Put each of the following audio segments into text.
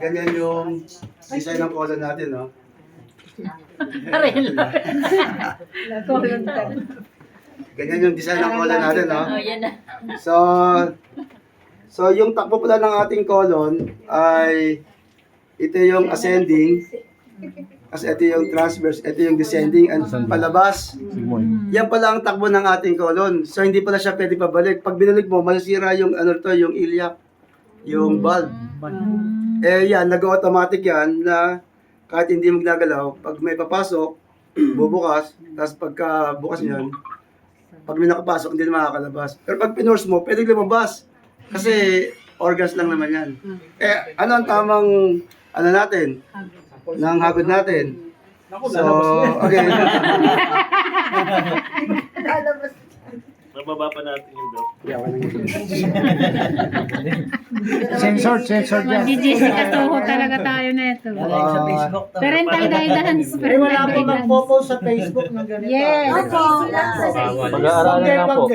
ganyan yung design ng colon natin, no? Ganyan yung design ng colon natin, no? So yung takbo pala ng ating colon ay ito yung ascending, kasi ito yung transverse, ito yung descending, and palabas. Yan pala ang takbo ng ating colon. So hindi pala siya pwede pabalik. Pag binalik mo, masisira yung ano to, yung iliac, yung valve. Eh yan, nag-automatic yan na kahit hindi mo ginagalaw, pag may papasok, bubukas, tapos pagka bukas niyan, pag may nakapasok, hindi na makakalabas. Pero pag pinorse mo, pwede lumabas. Kasi organs lang naman yan. Eh, ano ang tamang, ano natin, ng hagod natin? So, okay. Mababa pa natin yung dog. Sensor yan. GGC katuho talaga tayo na ito. Parental guidance. Wala po nagpo-post sa Facebook ng ganito. Yes. Pag-aaralan lang po.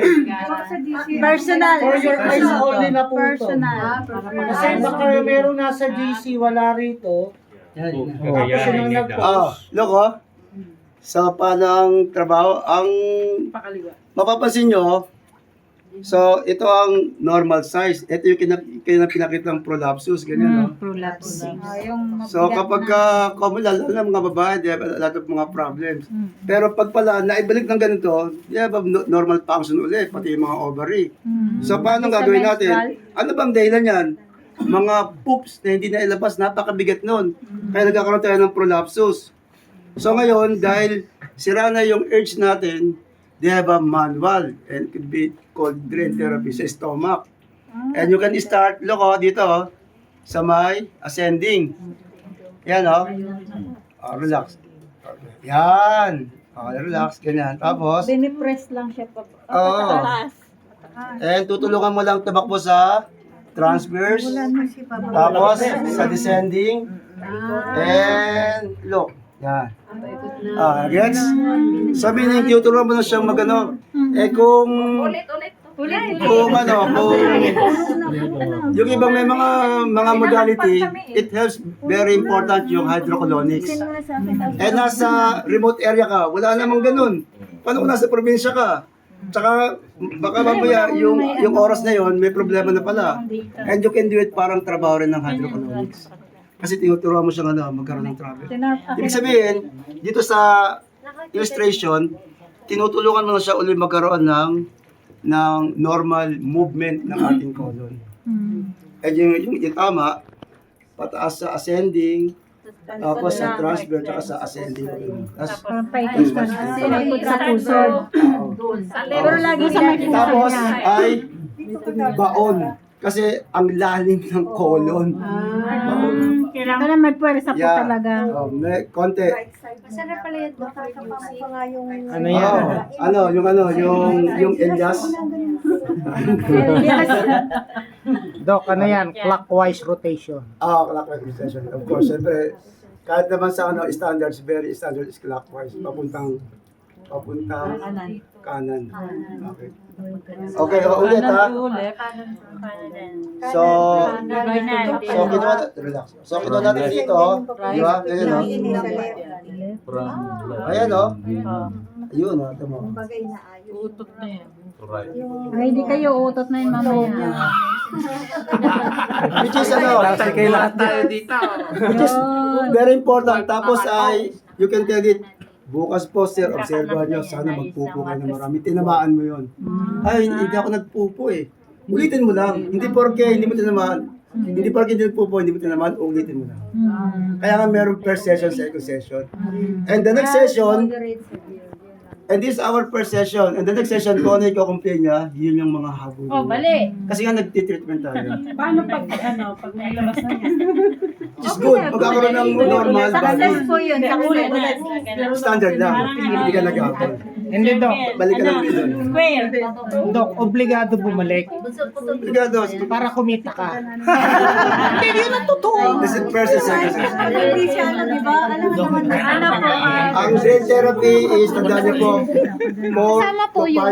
Personal. For your eyes only na po ito. Personal. Kasi baka meron nasa GC, wala rito. Tapos yung nag-post. Loko, sa panang trabaho, ang mapapansin nyo, so ito ang normal size. Ito yung pinakitang prolapsus, ganyan, no? Prolapse. So kapag common, lalo na mga babae, they have a lot of mga problems. Pero pag pala naibalik ng ganito, they have a normal function ulit, pati yung mga ovary. So paano gagawin natin? Ano bang dahilan yan? Mga poops na hindi na ilabas, napakabigat nun. Kaya nagkakaroon tayo ng prolapsus. So ngayon, dahil sira na yung urge natin, they have a manual and could be called drain therapy sa stomach. And you can start, look dito, sa may ascending. Yan, relax. Yan. Relax, ganyan. Tapos, Binipress lang siya pa. and tutulungan mo lang tumakbo sa transverse, tapos sa descending, and look. Yan. Gets? Sabi niya, tinuturuan mo na siyang magano. Eh kung yung ibang may mga modality, it helps very important yung hydrocolonics. Eh nasa remote area ka, wala namang ganun. Paano kung nasa probinsya ka? Tsaka baka mamaya yung oras na yon may problema na pala. And you can do it parang trabaho rin ng hydrocolonics. Kasi tinuturuan mo siyang magkaroon ng travel. Ibig sabihin, dito sa illustration, tinutulungan mo na siya ulit magkaroon ng normal movement ng ating colon. And yung tama, pataas sa ascending, tapos sa transverse, tsaka sa ascending. Sa puso. Pero lagi sa may puso Tapos niya. ay baon. Kasi ang lalim ng colon. Baon. Kailangan magpuwersa po talaga. May konti. Masarap pala yung Ano yan? Yung Elias. Doc, ano yan? Clockwise rotation. Clockwise rotation. Of course, siyempre, kahit naman sa standards, very standard is clockwise. Papuntang kanan. Okay. Okay, ulit ha. So kinuha relax. So kinuha natin dito, di ba? Ganyan, no? Ayan, no? Ayun, no? Ito mo. Utot na yan. Ay, hindi kayo utot na yun mamaya. Which is which is very important. Tapos ay, you can tell it, bukas po sir, obserbahan nyo, sana magpupo kayo ng marami. Tinamaan mo yun. Ay, hindi ako nagpupo eh. Ulitin mo lang. Hindi porke hindi mo tinamaan. Hindi porke hindi nagpupo, hindi mo tinamaan, ulitin mo lang. Kaya nga meron first session, second session. And the next session, and this is our first session. And the next session, kung ano i-complain niya, yun yung mga habol. Bali. Kasi nga nagtitreatment tayo. Paano pag may labas na yan? It's good. Magkakaroon ng normal body. po yun. Standard lang. Hindi ka nag-habol. Hindi, Doc. Balik ka lang dito. Doc, obligado bumalik Obrigado. para kumita ka. Hindi, yun ang totoo. This is first and second session. Hindi siya, di ba? Alam mo naman. Ang drain therapy is, tandaan niyo po, Kasama po yun.